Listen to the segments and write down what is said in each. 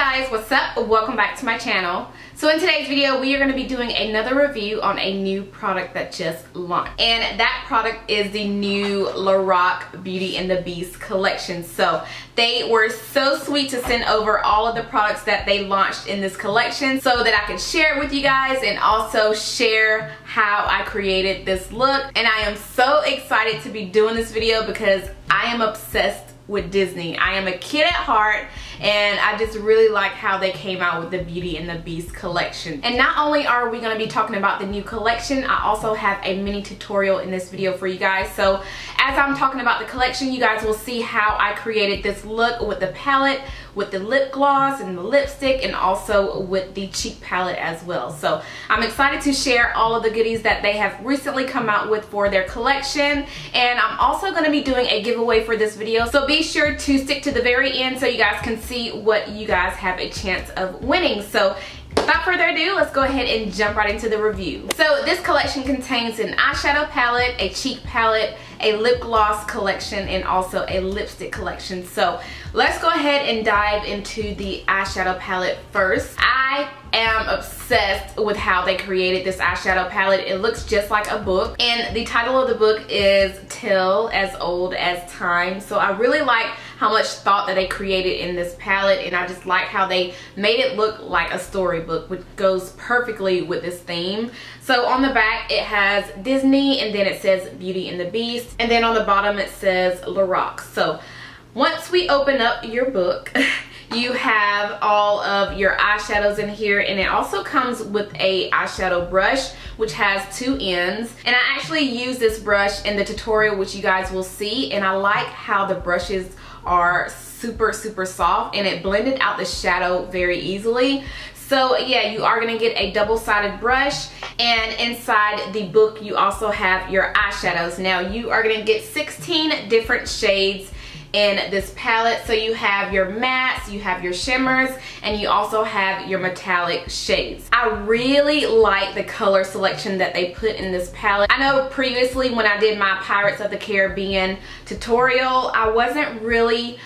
guys, what's up? Welcome back to my channel. So in today's video, we are going to be doing another review on a new product that just launched. And that product is the new LORAC Beauty and the Beast collection. So they were so sweet to send over all of the products that they launched in this collection so that I could share it with you guys and also share how I created this look. And I am so excited to be doing this video because I am obsessed with Disney. I am a kid at heart and I just really like how they came out with the Beauty and the Beast collection. And not only are we going to be talking about the new collection, I also have a mini tutorial in this video for you guys. So as I'm talking about the collection, you guys will see how I created this look with the palette, with the lip gloss and the lipstick, and also with the cheek palette as well. So I'm excited to share all of the goodies that they have recently come out with for their collection. And I'm also going to be doing a giveaway for this video, so be sure to stick to the very end so you guys can see what you guys have a chance of winning. So without further ado, let's go ahead and jump right into the review. So this collection contains an eyeshadow palette, a cheek palette, a lip gloss collection, and also a lipstick collection. So let's go ahead and dive into the eyeshadow palette first. I am obsessed with how they created this eyeshadow palette. It looks just like a book, and the title of the book is Tale as Old as Time. So I really like how much thought that they created in this palette, and I just like how they made it look like a storybook, which goes perfectly with this theme. So on the back it has Disney, and then it says Beauty and the Beast, and then on the bottom it says LORAC. So once we open up your book, you have all of your eyeshadows in here, and it also comes with a eyeshadow brush which has two ends. And I actually use this brush in the tutorial, which you guys will see, and I like how the brushes are super soft and it blended out the shadow very easily. So yeah, you are going to get a double-sided brush, and inside the book you also have your eyeshadows. Now you are going to get 16 different shades in this palette. So you have your mattes, you have your shimmers, and you also have your metallic shades. I really like the color selection that they put in this palette. I know previously when I did my Pirates of the Caribbean tutorial, I wasn't really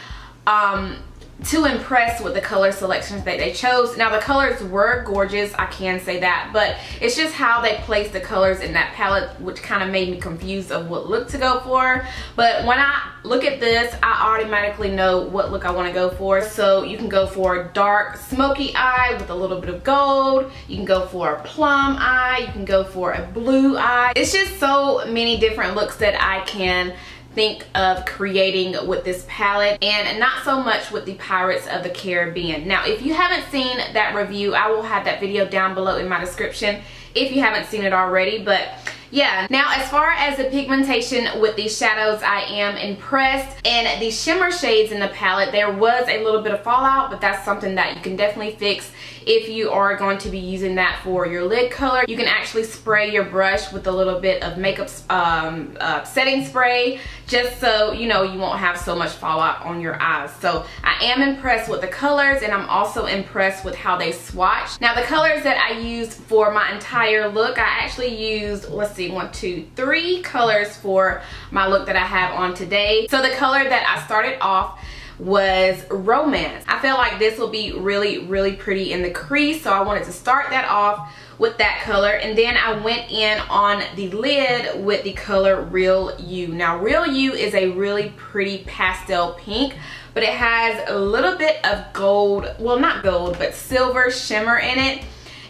too impressed with the color selections that they chose. Now the colors were gorgeous, I can say that, but it's just how they placed the colors in that palette which kind of made me confused of what look to go for. But when I look at this, I automatically know what look I want to go for. So you can go for a dark smoky eye with a little bit of gold, you can go for a plum eye, you can go for a blue eye. It's just so many different looks that I can think of creating with this palette, and not so much with the Pirates of the Caribbean. Now if you haven't seen that review, I will have that video down below in my description if you haven't seen it already. But yeah, now as far as the pigmentation with these shadows, I am impressed. And the shimmer shades in the palette, there was a little bit of fallout, but that's something that you can definitely fix if you are going to be using that for your lid color. You can actually spray your brush with a little bit of makeup setting spray, just so you know you won't have so much fallout on your eyes. So I am impressed with the colors, and I'm also impressed with how they swatch. Now the colors that I used for my entire look, I actually used, let's see, 1, 2, 3 colors for my look that I have on today. So the color that I started off was Romance. I feel like this will be really pretty in the crease, so I wanted to start that off with that color. And then I went in on the lid with the color Real You. Now Real You is a really pretty pastel pink, but it has a little bit of gold, well not gold, but silver shimmer in it.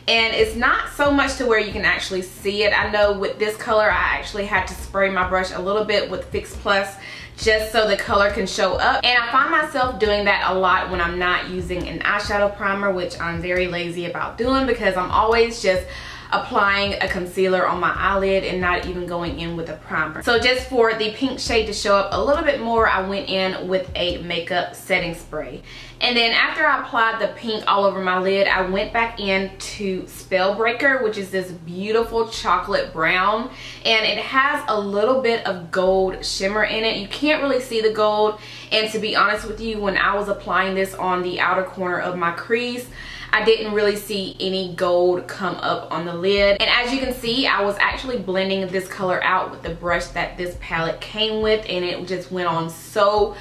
And it's not so much to where you can actually see it. I know with this color I actually had to spray my brush a little bit with Fix Plus just so the color can show up. And I find myself doing that a lot when I'm not using an eyeshadow primer, which I'm very lazy about doing because I'm always just applying a concealer on my eyelid and not even going in with a primer. So just for the pink shade to show up a little bit more, I went in with a makeup setting spray. And then after I applied the pink all over my lid, I went back into Spellbreaker, which is this beautiful chocolate brown, and it has a little bit of gold shimmer in it. You can't really see the gold, and to be honest with you, when I was applying this on the outer corner of my crease, I didn't really see any gold come up on the lid. And as you can see, I was actually blending this color out with the brush that this palette came with, and it just went on so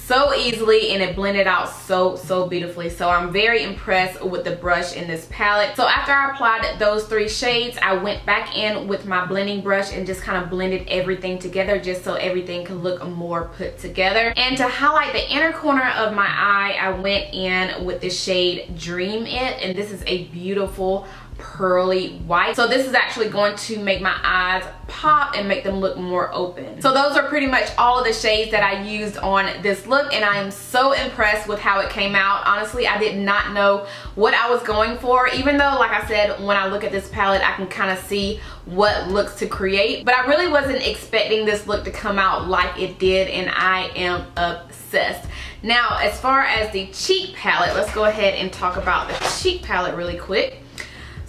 so easily, and it blended out so beautifully. So I'm very impressed with the brush in this palette. So after I applied those 3 shades, I went back in with my blending brush and just kind of blended everything together just so everything could look more put together. And to highlight the inner corner of my eye, I went in with the shade Dream It, and this is a beautiful pearly white. So this is actually going to make my eyes pop and make them look more open. So those are pretty much all of the shades that I used on this look, and I am so impressed with how it came out. Honestly, I did not know what I was going for, even though, like I said, when I look at this palette, I can kind of see what looks to create. But I really wasn't expecting this look to come out like it did, and I am obsessed. Now, as far as the cheek palette, let's go ahead and talk about the cheek palette really quick.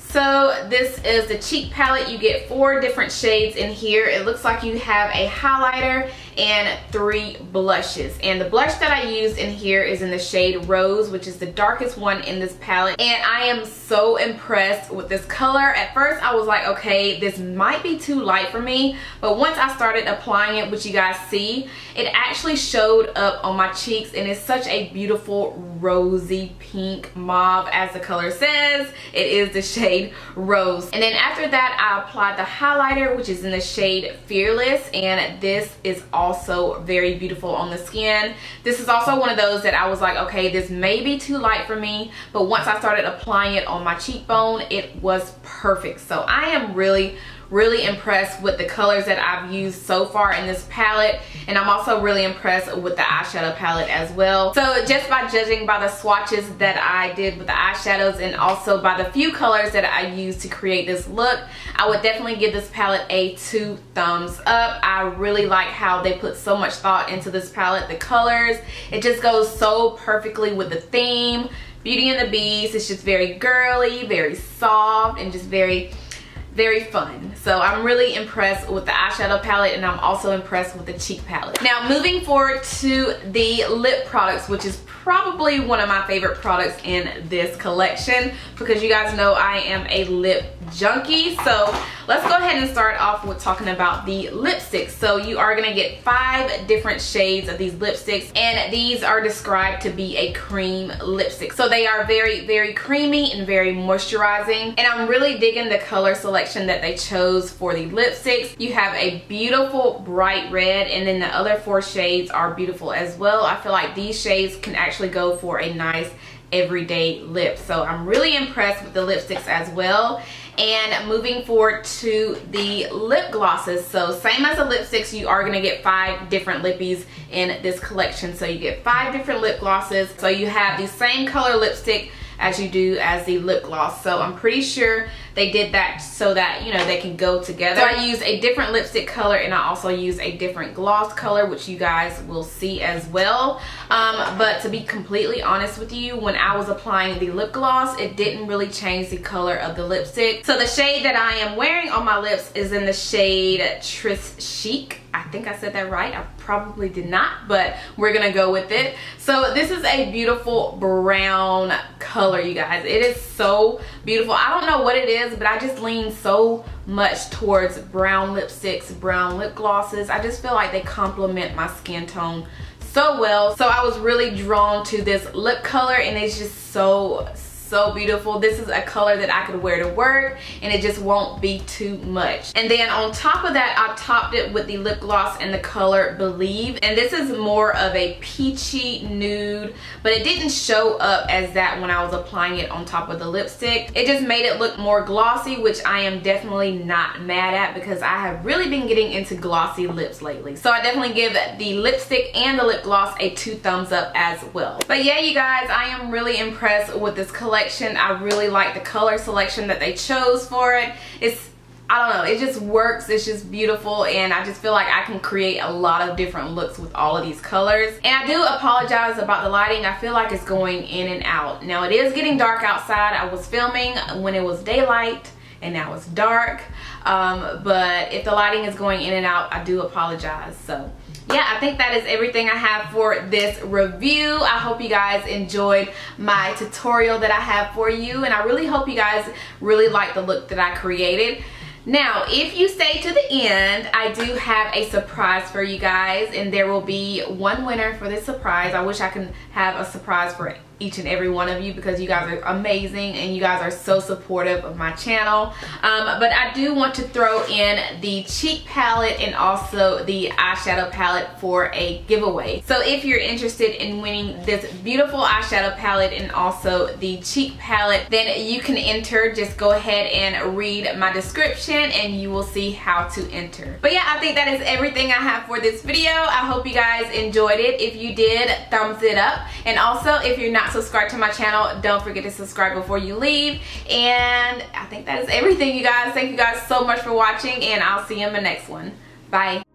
So this is the cheek palette. You get 4 different shades in here. It looks like you have a highlighter and 3 blushes, and the blush that I used in here is in the shade Rose, which is the darkest one in this palette, and I am so impressed with this color. At first I was like, okay, this might be too light for me, but once I started applying it, which you guys see, it actually showed up on my cheeks, and it's such a beautiful rosy pink mauve, as the color says. It is the shade Rose. And then after that, I applied the highlighter, which is in the shade Fearless, and this is also very beautiful on the skin. This is also one of those that I was like, okay, this may be too light for me, but once I started applying it on my cheekbone, it was perfect. So I am really impressed with the colors that I've used so far in this palette, and I'm also really impressed with the eyeshadow palette as well. So just by judging by the swatches that I did with the eyeshadows, and also by the few colors that I used to create this look, I would definitely give this palette a 2 thumbs up. I really like how they put so much thought into this palette. The colors, it just goes so perfectly with the theme, Beauty and the Beast. It's just very girly, very soft, and just very fun. So I'm really impressed with the eyeshadow palette, and I'm also impressed with the cheek palette. Now moving forward to the lip products, which is probably one of my favorite products in this collection, because you guys know I am a lip junkie. So let's go ahead and start off with talking about the lipsticks. So you are going to get 5 different shades of these lipsticks, and these are described to be a cream lipstick. So they are very creamy and very moisturizing, and I'm really digging the color selection that they chose for the lipsticks. You have a beautiful bright red, and then the other 4 shades are beautiful as well. I feel like these shades can actually go for a nice everyday lip. So I'm really impressed with the lipsticks as well. And moving forward to the lip glosses, so same as the lipsticks, you are going to get 5 different lippies in this collection. So you get 5 different lip glosses. So you have the same color lipstick as you do as the lip gloss. So I'm pretty sure they did that so that, you know, they can go together. So I use a different lipstick color, and I also use a different gloss color, which you guys will see as well. But to be completely honest with you, when I was applying the lip gloss, it didn't really change the color of the lipstick. So the shade that I am wearing on my lips is in the shade Tris Chic. I think I said that right. I probably did not, but we're gonna go with it. So this is a beautiful brown color, you guys. It is so beautiful. I don't know what it is, but I just lean so much towards brown lipsticks, brown lip glosses. I just feel like they complement my skin tone so well. So I was really drawn to this lip color, and it's just so beautiful. This is a color that I could wear to work, and it just won't be too much. And then on top of that, I topped it with the lip gloss in the color Believe, and this is more of a peachy nude, but it didn't show up as that when I was applying it on top of the lipstick. It just made it look more glossy, which I am definitely not mad at, because I have really been getting into glossy lips lately. So I definitely give the lipstick and the lip gloss a 2 thumbs up as well. But yeah, you guys, I am really impressed with this collection. I really like the color selection that they chose for it. I don't know, it just works. It's just beautiful, and I just feel like I can create a lot of different looks with all of these colors. And I do apologize about the lighting. I feel like it's going in and out. Now it is getting dark outside. I was filming when it was daylight, and now it's dark. But if the lighting is going in and out, I do apologize. So yeah, I think that is everything I have for this review. I hope you guys enjoyed my tutorial that I have for you, and I really hope you guys really like the look that I created. Now, if you stay to the end, I do have a surprise for you guys, and there will be one winner for this surprise. I wish I could have a surprise for each and every one of you because you guys are amazing and you guys are so supportive of my channel. But I do want to throw in the cheek palette and also the eyeshadow palette for a giveaway. So if you're interested in winning this beautiful eyeshadow palette and also the cheek palette, then you can enter. Just go ahead and read my description and you will see how to enter. But yeah, I think that is everything I have for this video. I hope you guys enjoyed it. If you did, thumbs it up. And also, if you're not subscribed to my channel, don't forget to subscribe before you leave. And I think that is everything, you guys. Thank you guys so much for watching, and I'll see you in the next one. Bye.